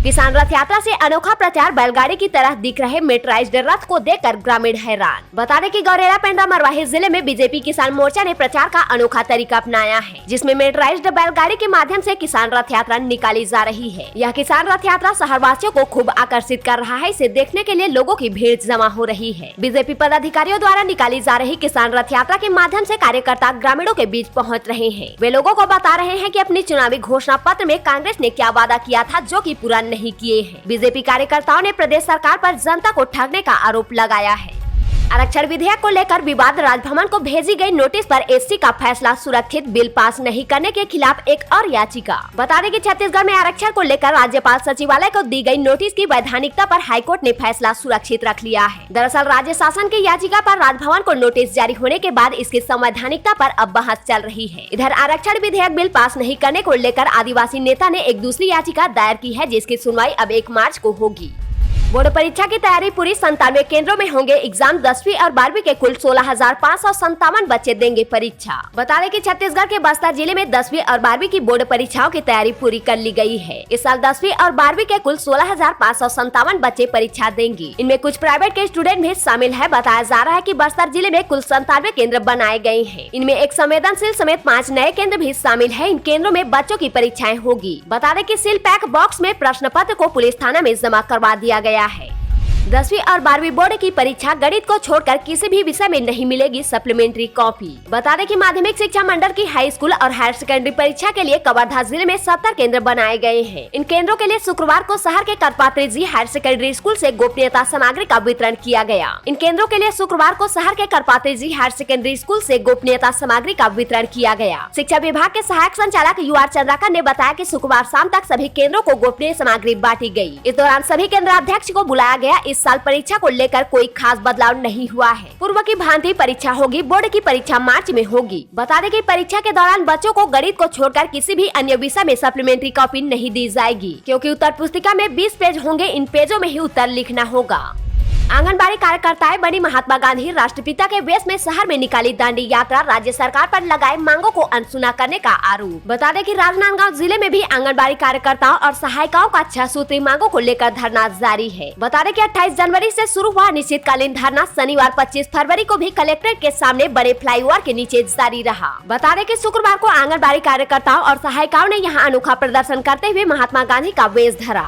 किसान रथ यात्रा से अनोखा प्रचार, बैलगाड़ी की तरह दिख रहे मेट्राइज्ड रथ को देखकर ग्रामीण हैरान। बता दें कि गौरेला पेंड्रा मरवाही जिले में बीजेपी किसान मोर्चा ने प्रचार का अनोखा तरीका अपनाया है, जिसमें मेट्राइज्ड बैलगाड़ी के माध्यम से किसान रथ यात्रा निकाली जा रही है। यह किसान रथ यात्रा शहरवासियों को खूब आकर्षित कर रहा है। इसे देखने के लिए लोगों की भीड़ जमा हो रही है। बीजेपी पदाधिकारियों द्वारा निकाली जा रही किसान रथ यात्रा के माध्यम से कार्यकर्ता ग्रामीणों के बीच पहुंच रहे हैं। वे लोगों को बता रहे हैं कि अपनी चुनावी घोषणा पत्र में कांग्रेस ने क्या वादा किया था जो कि पूरा नहीं किए हैं। बीजेपी कार्यकर्ताओं ने प्रदेश सरकार पर जनता को ठगने का आरोप लगाया है। आरक्षण विधेयक को लेकर विवाद, राजभवन को भेजी गई नोटिस पर एससी का फैसला सुरक्षित, बिल पास नहीं करने के खिलाफ एक और याचिका। बता दें कि छत्तीसगढ़ में आरक्षण को लेकर राज्यपाल सचिवालय को दी गई नोटिस की वैधानिकता पर हाईकोर्ट ने फैसला सुरक्षित रख लिया है। दरअसल राज्य शासन की याचिका पर राजभवन को नोटिस जारी होने के बाद इसकी संवैधानिकता पर अब बहस चल रही है। इधर आरक्षण विधेयक बिल पास नहीं करने को लेकर आदिवासी नेता ने एक दूसरी याचिका दायर की है, जिसकी सुनवाई अब 1 मार्च को होगी। बोर्ड परीक्षा की तैयारी पूरी, 97 केंद्रों में होंगे एग्जाम। 10वीं और 12वीं के कुल 16,557 बच्चे देंगे परीक्षा। बता दें कि छत्तीसगढ़ के बस्तर जिले में 10वीं और 12वीं की बोर्ड परीक्षाओं की तैयारी पूरी कर ली गई है। इस साल 10वीं और 12वीं के कुल 16,557 बच्चे परीक्षा देंगे। इनमें कुछ प्राइवेट के स्टूडेंट भी शामिल है। बताया जा रहा है कि बस्तर जिले में कुल 97 केंद्र बनाए गए हैं। इनमें एक संवेदनशील समेत 5 नए केंद्र भी शामिल है। इन केंद्रों में बच्चों की परीक्षाएं होगी। बता दें कि सील पैक बॉक्स में प्रश्न पत्र को पुलिस थाना में जमा करवा दिया गया है। 10वीं और 12वीं बोर्ड की परीक्षा गणित को छोड़कर किसी भी विषय में नहीं मिलेगी सप्लीमेंट्री कॉपी। बता दें कि माध्यमिक शिक्षा मंडल की हाई स्कूल और हायर सेकेंडरी परीक्षा के लिए कवर्धा जिले में 70 केंद्र बनाए गए हैं। इन केंद्रों के लिए शुक्रवार को शहर के करपात्री जी हायर सेकेंडरी स्कूल से गोपनीयता सामग्री का वितरण किया गया। इन केंद्रों के लिए शुक्रवार को शहर के करपात्री जी हायर सेकेंडरी स्कूल से गोपनीयता सामग्री का वितरण किया गया। शिक्षा विभाग के सहायक संचालक UR चंद्राकर ने बताया कि शुक्रवार शाम तक सभी केंद्रों को गोपनीय सामग्री बांटी गई। इस दौरान सभी केंद्राध्यक्ष को बुलाया गया। इस साल परीक्षा को लेकर कोई खास बदलाव नहीं हुआ है। पूर्व की भांति परीक्षा होगी। बोर्ड की परीक्षा मार्च में होगी। बता दें कि परीक्षा के दौरान बच्चों को गणित को छोड़कर किसी भी अन्य विषय में सप्लीमेंट्री कॉपी नहीं दी जाएगी, क्योंकि उत्तर पुस्तिका में 20 पेज होंगे। इन पेजों में ही उत्तर लिखना होगा। आंगनबाड़ी कार्यकर्ताएं बनी महात्मा गांधी राष्ट्रपिता के वेश में शहर में निकाली दांडी यात्रा, राज्य सरकार पर लगाए मांगों को अनसुना करने का आरोप। बता दें कि राजनांदगांव जिले में भी आंगनबाड़ी कार्यकर्ताओं और सहायिकाओं का 6 सूत्री मांगों को लेकर धरना जारी है। बता दें कि 28 जनवरी से शुरू हुआ अनिश्चितकालीन धरना शनिवार 25 फरवरी को भी कलेक्ट्रेट के सामने बड़े फ्लाईओवर के नीचे जारी रहा। बता दें कि शुक्रवार को आंगनबाड़ी कार्यकर्ताओं और सहायिकाओं ने यहाँ अनोखा प्रदर्शन करते हुए महात्मा गांधी का वेश धरा।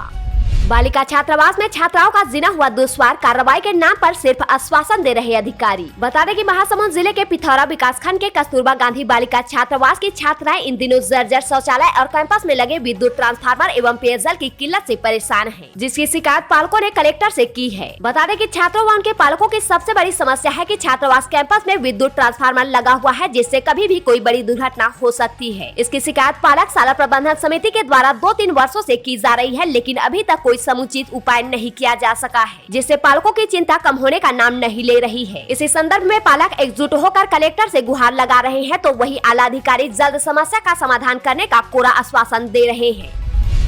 बालिका छात्रावास में छात्राओं का जिना हुआ दुष्वार, कार्रवाई के नाम पर सिर्फ आश्वासन दे रहे अधिकारी। बता दें कि महासमुंद जिले के पिथौरा विकासखंड के कस्तूरबा गांधी बालिका छात्रावास की छात्राएं इन दिनों जर्जर शौचालय और कैंपस में लगे विद्युत ट्रांसफार्मर एवं पेयजल की किल्लत से परेशान हैं, जिसकी शिकायत पालकों ने कलेक्टर से की है। बता दें कि छात्रों व उनके पालकों की सबसे बड़ी समस्या है कि छात्रावास कैंपस में विद्युत ट्रांसफार्मर लगा हुआ है, जिससे कभी भी कोई बड़ी दुर्घटना हो सकती है। इसकी शिकायत पालक शाला प्रबंधन समिति के द्वारा 2-3 वर्षों से की जा रही है, लेकिन अभी तक कोई समुचित उपाय नहीं किया जा सका है, जिससे पालकों की चिंता कम होने का नाम नहीं ले रही है। इसी संदर्भ में पालक एकजुट होकर कलेक्टर से गुहार लगा रहे हैं, तो वही आला अधिकारी जल्द समस्या का समाधान करने का कोरा आश्वासन दे रहे हैं।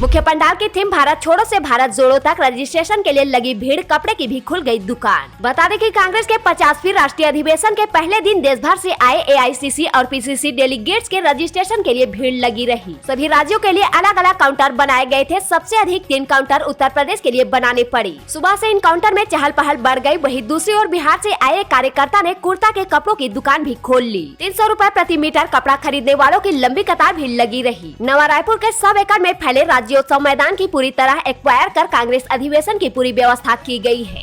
मुख्य पंडाल की थीम भारत छोड़ो से भारत जोड़ो तक रजिस्ट्रेशन के लिए लगी भीड़, कपड़े की भी खुल गई दुकान। बता दें कि कांग्रेस के 50वीं राष्ट्रीय अधिवेशन के पहले दिन देश भर से आए AICC और PCC डेलीगेट्स के रजिस्ट्रेशन के लिए भीड़ लगी रही। सभी राज्यों के लिए अलग अलग काउंटर बनाए गए थे। सबसे अधिक 3 काउंटर उत्तर प्रदेश के लिए बनाने पड़ी। सुबह से इन काउंटर में चहल पहल बढ़ गई। वहीं दूसरी ओर बिहार से आए कार्यकर्ता ने कुर्ता के कपड़ों की दुकान भी खोल ली। 300 रुपए प्रति मीटर कपड़ा खरीदने वालों की लंबी कतार भी लगी रही। नवा रायपुर के 100 एकड़ में फैले राज्योत्सव मैदान की पूरी तरह एक्वायर कर कांग्रेस अधिवेशन की पूरी व्यवस्था की गई है।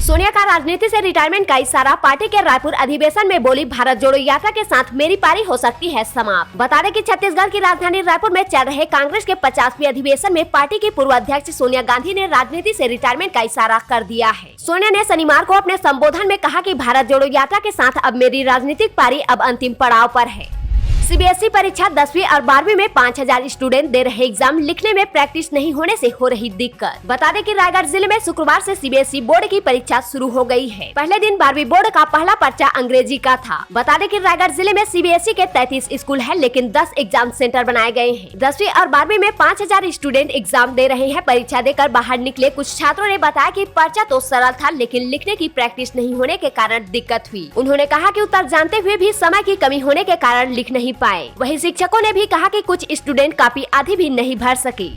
सोनिया का राजनीति से रिटायरमेंट का इशारा, पार्टी के रायपुर अधिवेशन में बोली भारत जोड़ो यात्रा के साथ मेरी पारी हो सकती है समाप्त। बता दें कि छत्तीसगढ़ की राजधानी रायपुर में चल रहे कांग्रेस के 50वीं अधिवेशन में पार्टी की पूर्व अध्यक्ष सोनिया गांधी ने राजनीति से रिटायरमेंट का इशारा कर दिया है। सोनिया ने शनिवार को अपने संबोधन में कहा कि भारत जोड़ो यात्रा के साथ अब मेरी राजनीतिक पारी अब अंतिम पड़ाव पर है। CBSE परीक्षा 10वीं और 12वीं में 5000 स्टूडेंट दे रहे एग्जाम, लिखने में प्रैक्टिस नहीं होने से हो रही दिक्कत। बता दें कि रायगढ़ जिले में शुक्रवार से CBSE बोर्ड की परीक्षा शुरू हो गई है। पहले दिन 12वीं बोर्ड का पहला पर्चा अंग्रेजी का था। बता दें कि रायगढ़ जिले में CBSE के 33 स्कूल है, लेकिन 10 एग्जाम सेंटर बनाए गए हैं। 10वीं और 12वीं में 5000 स्टूडेंट एग्जाम दे रहे हैं। परीक्षा देकर बाहर निकले कुछ छात्रों ने बताया कि पर्चा तो सरल था, लेकिन लिखने की प्रैक्टिस नहीं होने के कारण दिक्कत हुई। उन्होंने कहा कि उत्तर जानते हुए भी समय की कमी होने के कारण लिख नहीं पाए। वहीं शिक्षकों ने भी कहा कि कुछ स्टूडेंट कॉपी आधी भी नहीं भर सके।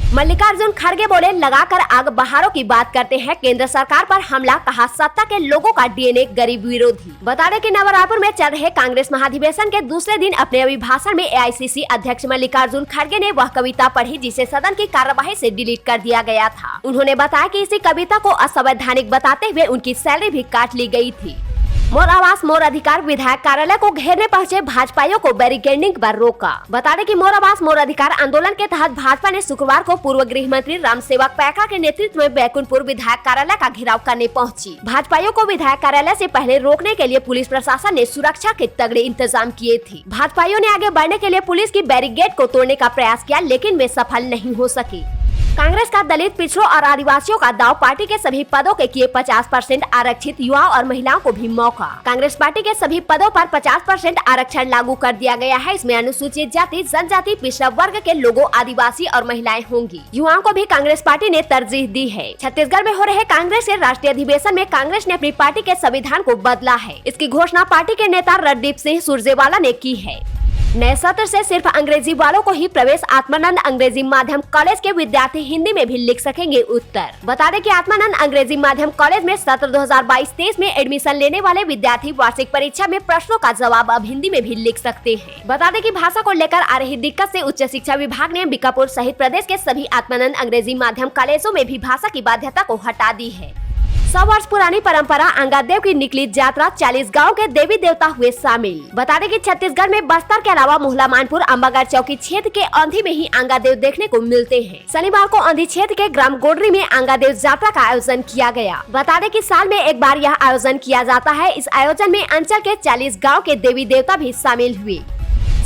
मल्लिकार्जुन खड़गे बोले, लगाकर आग बहारों की बात करते हैं केंद्र सरकार पर हमला, कहा सत्ता के लोगों का डीएनए गरीब विरोधी। बता दें कि नवरायपुर में चल रहे कांग्रेस महाधिवेशन के दूसरे दिन अपने अभिभाषण में एआईसीसी अध्यक्ष मल्लिकार्जुन खड़गे ने वह कविता पढ़ी जिसे सदन की कार्यवाही से डिलीट कर दिया गया था। उन्होंने बताया कि इसी कविता को असंवैधानिक बताते हुए उनकी सैलरी भी काट ली गयी थी। मोर आवास मोर अधिकार विधायक कार्यालय को घेरने पहुंचे भाजपाइयों को बैरिकेडिंग पर रोका। बता दें कि मोर आवास मोर अधिकार आंदोलन के तहत भाजपा ने शुक्रवार को पूर्व गृह मंत्री रामसेवक पैकरा के नेतृत्व में बैकुंठपुर विधायक कार्यालय का घेराव करने पहुंची। भाजपाइयों को विधायक कार्यालय से पहले रोकने के लिए पुलिस प्रशासन ने सुरक्षा के तगड़े इंतजाम किए थे। भाजपाइयों ने आगे बढ़ने के लिए पुलिस की बैरिकेड को तोड़ने का प्रयास किया, लेकिन वे सफल नहीं हो सके। कांग्रेस का दलित, पिछड़ों और आदिवासियों का दाव, पार्टी के सभी पदों के किए 50% आरक्षित, युवाओं और महिलाओं को भी मौका। कांग्रेस पार्टी के सभी पदों पर 50% आरक्षण लागू कर दिया गया है। इसमें अनुसूचित जाति, जनजाति, पिछड़ा वर्ग के लोगों, आदिवासी और महिलाएं होंगी। युवाओं को भी कांग्रेस पार्टी ने तरजीह दी है। छत्तीसगढ़ में हो रहे कांग्रेस के राष्ट्रीय अधिवेशन में कांग्रेस ने अपनी पार्टी के संविधान को बदला है। इसकी घोषणा पार्टी के नेता रणदीप सिंह सुरजेवाला ने की है। नए सत्र से सिर्फ अंग्रेजी वालों को ही प्रवेश, आत्मानंद अंग्रेजी माध्यम कॉलेज के विद्यार्थी हिंदी में भी लिख सकेंगे उत्तर। बता दें कि आत्मानंद अंग्रेजी माध्यम कॉलेज में सत्र 2022-23 में एडमिशन लेने वाले विद्यार्थी वार्षिक परीक्षा में प्रश्नों का जवाब अब हिंदी में भी लिख सकते हैं। बता दें कि भाषा को लेकर आ रही दिक्कत से उच्च शिक्षा विभाग ने बीकापुर सहित प्रदेश के सभी आत्मानंद अंग्रेजी माध्यम कॉलेजों में भी भाषा की बाध्यता को हटा दी है। 100 वर्ष पुरानी परंपरा अंगादेव की निकली यात्रा, 40 गांव के देवी देवता हुए शामिल। बता दें कि छत्तीसगढ़ में बस्तर के अलावा मोहला मानपुर, अंबागढ़ चौकी क्षेत्र के औंधी में ही अंगादेव देखने को मिलते हैं। शनिवार को औंधी क्षेत्र के ग्राम गोडरी में अंगादेव यात्रा का आयोजन किया गया। बता दें कि साल में एक बार यह आयोजन किया जाता है। इस आयोजन में अंचल के 40 गाँव के देवी देवता भी शामिल हुए।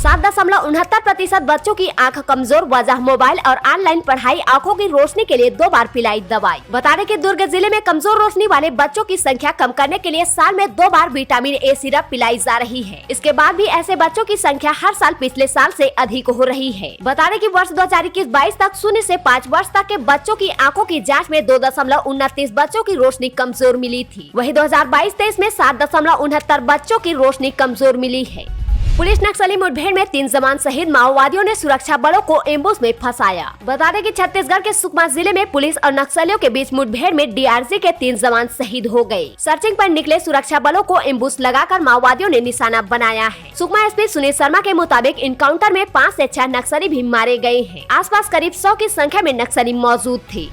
7.69% बच्चों की आंख कमजोर, वजह मोबाइल और ऑनलाइन पढ़ाई, आंखों की रोशनी के लिए 2 बार पिलाई दवाई। बता दें कि दुर्ग जिले में कमजोर रोशनी वाले बच्चों की संख्या कम करने के लिए साल में 2 बार विटामिन ए सिरप पिलाई जा रही है। इसके बाद भी ऐसे बच्चों की संख्या हर साल पिछले साल से अधिक हो रही है। बता दें कि वर्ष 2021-22 तक 0 से 5 वर्ष तक के बच्चों की आंखों की जाँच में 2.29 बच्चों की रोशनी कमजोर मिली थी। वही 2022-23 में 7.69 बच्चों की रोशनी कमजोर मिली है। पुलिस नक्सली मुठभेड़ में 3 जवान शहीद, माओवादियों ने सुरक्षा बलों को एम्बुश में फंसाया। बता दें कि छत्तीसगढ़ के सुकमा जिले में पुलिस और नक्सलियों के बीच मुठभेड़ में डीआरजी के 3 जवान शहीद हो गए। सर्चिंग पर निकले सुरक्षा बलों को एम्बुश लगाकर माओवादियों ने निशाना बनाया है। सुकमा एसपी सुनील शर्मा के मुताबिक इनकाउंटर में 5 से 6 नक्सली भी मारे गए हैं। आसपास करीब 100 की संख्या में नक्सली मौजूद थे।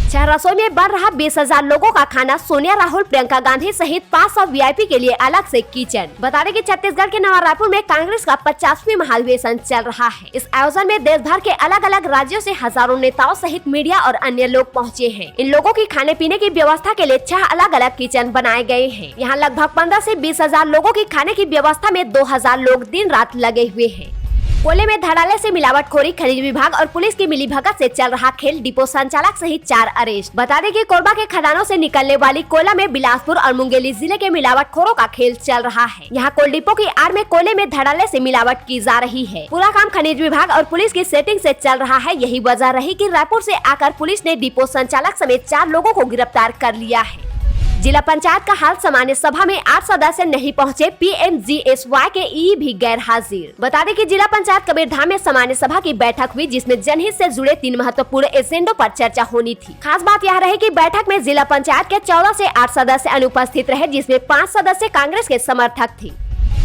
शहर रसोई में बन रहा 20,000 लोगों का खाना, सोनिया, राहुल, प्रियंका गांधी सहित 500 वीआईपी के लिए अलग से किचन। बता दें कि छत्तीसगढ़ के नवरायपुर में कांग्रेस का 50वीं महाधिवेशन चल रहा है। इस आयोजन में देश भर के अलग अलग राज्यों से हजारों नेताओं सहित मीडिया और अन्य लोग पहुंचे हैं। इन लोगों की खाने पीने की व्यवस्था के लिए 6 अलग अलग किचन बनाए गए हैं। यहाँ लगभग 15 से 20,000 लोगों की खाने की व्यवस्था में 2,000 लोग दिन रात लगे हुए हैं। कोयले में धड़ाले से मिलावटखोरी, खनिज विभाग और पुलिस की मिलीभगत से चल रहा खेल, डिपो संचालक सहित 4 अरेस्ट। बता दें कि कोरबा के खदानों से निकलने वाली कोयला में बिलासपुर और मुंगेली जिले के मिलावटखोरों का खेल चल रहा है। यहाँ कोल डिपो की आड़ में कोयले में धड़ाले से मिलावट की जा रही है। पूरा काम खनिज विभाग और पुलिस की सेटिंग से चल रहा है। यही वजह रही कि रायपुर से आकर पुलिस ने डिपो संचालक समेत 4 लोगों को गिरफ्तार कर लिया है। जिला पंचायत का हाल, सामान्य सभा में 8 सदस्य नहीं पहुंचे, पीएमजीएसवाई के ई भी गैर हाजिर। बता दें कि जिला पंचायत कबीरधाम में सामान्य सभा की बैठक हुई जिसमें जनहित से जुड़े 3 महत्वपूर्ण एजेंडों पर चर्चा होनी थी। खास बात यह रही कि बैठक में जिला पंचायत के 14 से 8 सदस्य अनुपस्थित रहे, जिसमें 5 सदस्य कांग्रेस के समर्थक थे।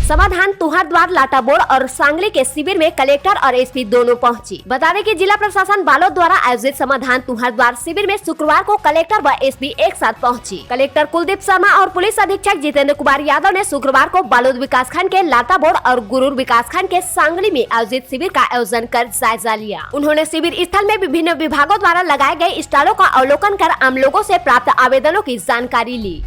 समाधान तुहरद्वार, लाटाबोर और सांगली के शिविर में कलेक्टर और एसपी दोनों पहुंची। बता दें कि जिला प्रशासन बालोद द्वारा आयोजित समाधान तुहरद्वार शिविर में शुक्रवार को कलेक्टर व एसपी एक साथ पहुंची। कलेक्टर कुलदीप शर्मा और पुलिस अधीक्षक जितेंद्र कुमार यादव ने शुक्रवार को बालोद विकासखंड के लाटाबोर और गुरूर विकासखंड के सांगली में आयोजित शिविर का आयोजन कर जायजा लिया। उन्होंने शिविर स्थल में विभिन्न विभागों द्वारा लगाए गए स्टॉलों का अवलोकन कर आम लोगों से प्राप्त आवेदनों की जानकारी ली।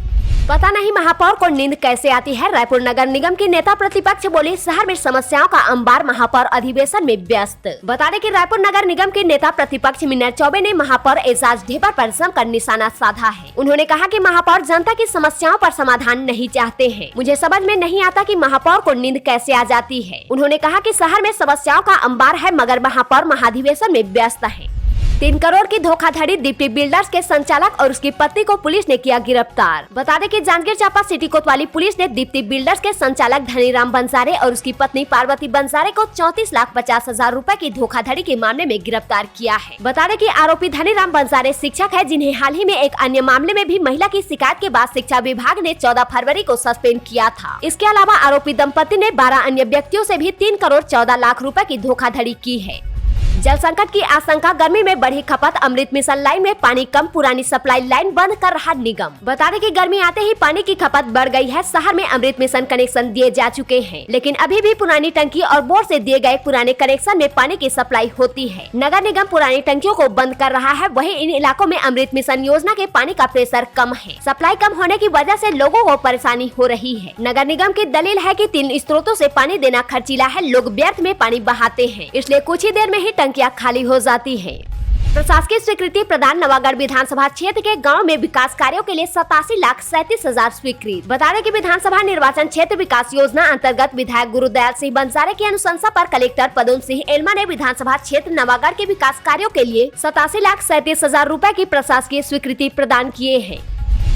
पता नहीं महापौर को नींद कैसे आती है, रायपुर नगर निगम की नेता प्रतिपक्ष बोली, शहर में समस्याओं का अंबार, महापौर अधिवेशन में व्यस्त। बता दें कि रायपुर नगर निगम के नेता प्रतिपक्ष मीनार चौबे ने महापौर एजाज ढेबर पर जमकर निशाना साधा है। उन्होंने कहा कि महापौर जनता की समस्याओं पर समाधान नहीं चाहते हैं। मुझे समझ में नहीं आता कि महापौर को नींद कैसे आ जाती है। उन्होंने कहा कि शहर में समस्याओं का अंबार है मगर महापौर महाधिवेशन में व्यस्त है। 3 करोड़ की धोखाधड़ी दीप्ति बिल्डर्स के संचालक और उसकी पत्नी को पुलिस ने किया गिरफ्तार। बता दें कि जांजगीर चांपा सिटी कोतवाली पुलिस ने दीप्ति बिल्डर्स के संचालक धनीराम बंजारे और उसकी पत्नी पार्वती बंजारे को 34,50,000 रुपए की धोखाधड़ी के मामले में गिरफ्तार किया है। बता दें कि आरोपी धनीराम बंजारे शिक्षक है, जिन्हें हाल ही में एक अन्य मामले में भी महिला की शिकायत के बाद शिक्षा विभाग ने 14 फरवरी को सस्पेंड किया था। इसके अलावा आरोपी दंपति ने 12 अन्य व्यक्तियों से भी 3 करोड़ 14 लाख रुपए की धोखाधड़ी की है। जल संकट की आशंका, गर्मी में बढ़ी खपत, अमृत मिशन लाइन में पानी कम, पुरानी सप्लाई लाइन बंद कर रहा निगम। बता दें कि गर्मी आते ही पानी की खपत बढ़ गई है। शहर में अमृत मिशन कनेक्शन दिए जा चुके हैं, लेकिन अभी भी पुरानी टंकी और बोर से दिए गए पुराने कनेक्शन में पानी की सप्लाई होती है। नगर निगम पुरानी टंकियों को बंद कर रहा है। वहीं इन इलाकों में अमृत मिशन योजना के पानी का प्रेशर कम है। सप्लाई कम होने की वजह से लोगों को परेशानी हो रही है। नगर निगम की दलील है कि 3 स्रोतों से पानी देना खर्चीला है, लोग व्यर्थ में पानी बहाते हैं, इसलिए कुछ ही देर में ही टंकियां खाली हो जाती है। प्रशासकीय स्वीकृति प्रदान, नवागढ़ विधानसभा क्षेत्र के गांव में विकास कार्यों के लिए 87,37,000 स्वीकृत। बता दें कि विधानसभा निर्वाचन क्षेत्र विकास योजना अंतर्गत विधायक गुरुदयाल सिंह बंजारे की अनुशंसा पर कलेक्टर पदम सिंह एलमा ने विधानसभा क्षेत्र नवागढ़ के विकास कार्यों के लिए 87,37,000 रुपए की प्रशासकीय स्वीकृति प्रदान किए हैं।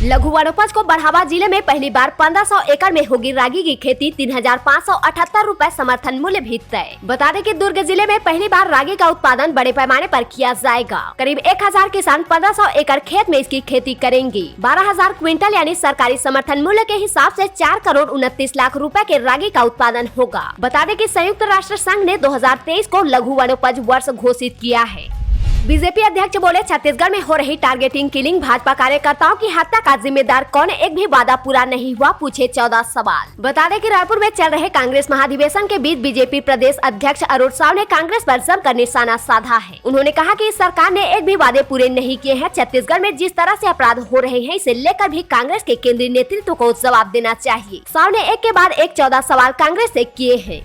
लघु वनोपज को बढ़ावा, जिले में पहली बार 1500 एकड़ में होगी रागी की खेती, 3,578 रुपए समर्थन मूल्य भी तय। बता दें कि दुर्ग जिले में पहली बार रागी का उत्पादन बड़े पैमाने पर किया जाएगा। करीब 1000 किसान 1500 एकड़ खेत में इसकी खेती करेंगे। 12,000 क्विंटल यानी सरकारी समर्थन मूल्य के हिसाब से 4 करोड़ 29 लाख रुपए के रागी का उत्पादन होगा। बता दें कि संयुक्त राष्ट्र संघ ने 2023 को लघु वनोपज वर्ष घोषित किया है। बीजेपी अध्यक्ष बोले, छत्तीसगढ़ में हो रही टारगेटिंग किलिंग, भाजपा कार्यकर्ताओं की हत्या का जिम्मेदार कौन, एक भी वादा पूरा नहीं हुआ, पूछे 14 सवाल। बता दें कि रायपुर में चल रहे कांग्रेस महाधिवेशन के बीच बीजेपी प्रदेश अध्यक्ष अरुण साव ने कांग्रेस पर जमकर निशाना साधा है। उन्होंने कहा कि इस सरकार ने एक भी वादे पूरे नहीं किए हैं। छत्तीसगढ़ में जिस तरह से अपराध हो रहे हैं, इसे लेकर भी कांग्रेस के केंद्रीय नेतृत्व को जवाब देना चाहिए। साव ने एक के बाद एक 14 सवाल कांग्रेस से किए हैं।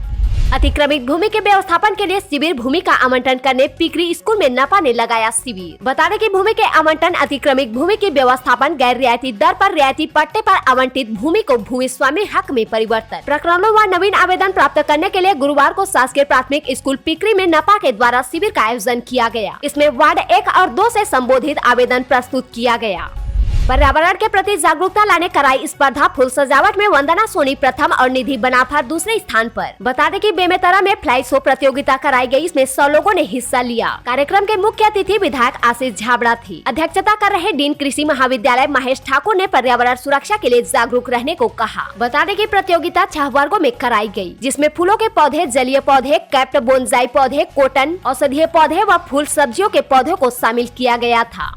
अतिक्रमित भूमि के व्यवस्थापन के लिए शिविर, भूमि का आवंटन करने पिकरी स्कूल में नपा ने लगाया शिविर। बता दें कि भूमि के आवंटन, अतिक्रमित भूमि के व्यवस्थापन, गैर रियायती दर पर रियायती पट्टे पर आवंटित भूमि को भूमि स्वामी हक में परिवर्तन, प्रकरणों व नवीन आवेदन प्राप्त करने के लिए गुरुवार को शासकीय प्राथमिक स्कूल पिकरी में नपा के द्वारा शिविर का आयोजन किया गया। इसमें वार्ड 1 और 2 से संबोधित आवेदन प्रस्तुत किया गया। पर्यावरण के प्रति जागरूकता लाने कराई स्पर्धा, फूल सजावट में वंदना सोनी प्रथम और निधि बनाफर दूसरे स्थान पर। बता दें कि बेमेतरा में फ्लाई शो प्रतियोगिता कराई गई, इसमें 100 लोगों ने हिस्सा लिया। कार्यक्रम के मुख्य अतिथि विधायक आशीष झाबड़ा थी। अध्यक्षता कर रहे डीन कृषि महाविद्यालय महेश ठाकुर ने पर्यावरण सुरक्षा के लिए जागरूक रहने को कहा। बता दें कि प्रतियोगिता 6 वर्गों में कराई गयी, जिसमें फूलों के पौधे, जलीय पौधे, कैप्ट बोनसाई पौधे, कॉटन, औषधीय पौधे व फूल सब्जियों के पौधों को शामिल किया गया था।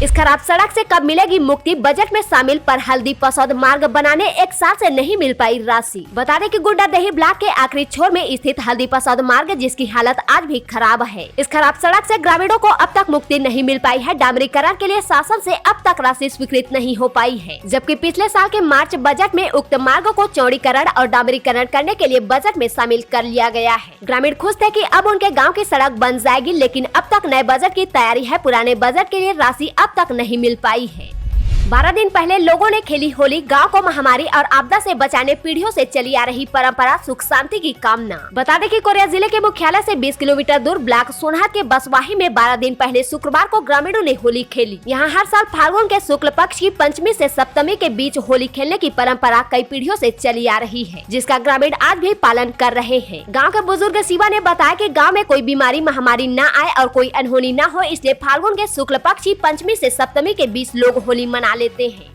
इस खराब सड़क से कब मिलेगी मुक्ति, बजट में शामिल पर हल्दी पसौद मार्ग बनाने 1 साल से नहीं मिल पाई राशि। बता दें कि गुड्डादही ब्लॉक के आखिरी छोर में स्थित हल्दी पसौद मार्ग, जिसकी हालत आज भी खराब है। इस खराब सड़क से ग्रामीणों को अब तक मुक्ति नहीं मिल पाई है। डामरीकरण के लिए शासन से अब तक राशि स्वीकृत नहीं हो पाई है, जबकि पिछले साल के मार्च बजट में उक्त मार्ग को चौड़ीकरण और डामरीकरण करने के लिए बजट में शामिल कर लिया गया है। ग्रामीण खुश थे कि अब उनके गाँव की सड़क बन जाएगी, लेकिन अब तक नए बजट की तैयारी है। पुराने बजट के लिए राशि अब तक नहीं मिल पाई है। 12 दिन पहले लोगों ने खेली होली, गांव को महामारी और आपदा से बचाने पीढ़ियों से चली आ रही परंपरा, सुख शांति की कामना। बता दें कि कोरिया जिले के मुख्यालय से 20 किलोमीटर दूर ब्लॉक सोनहत के बसवाही में 12 दिन पहले शुक्रवार को ग्रामीणों ने होली खेली। यहां हर साल फाल्गुन के शुक्ल पक्ष की पंचमी से सप्तमी के बीच होली खेलने की परंपरा कई पीढ़ियों से चली आ रही है, जिसका ग्रामीण आज भी पालन कर रहे हैं। गाँव के बुजुर्ग शिवा ने बताया कि गाँव में कोई बीमारी महामारी न आए और कोई अनहोनी न हो, इसलिए फाल्गुन के शुक्ल पक्ष की पंचमी से सप्तमी के बीच लोग होली मना लेते हैं।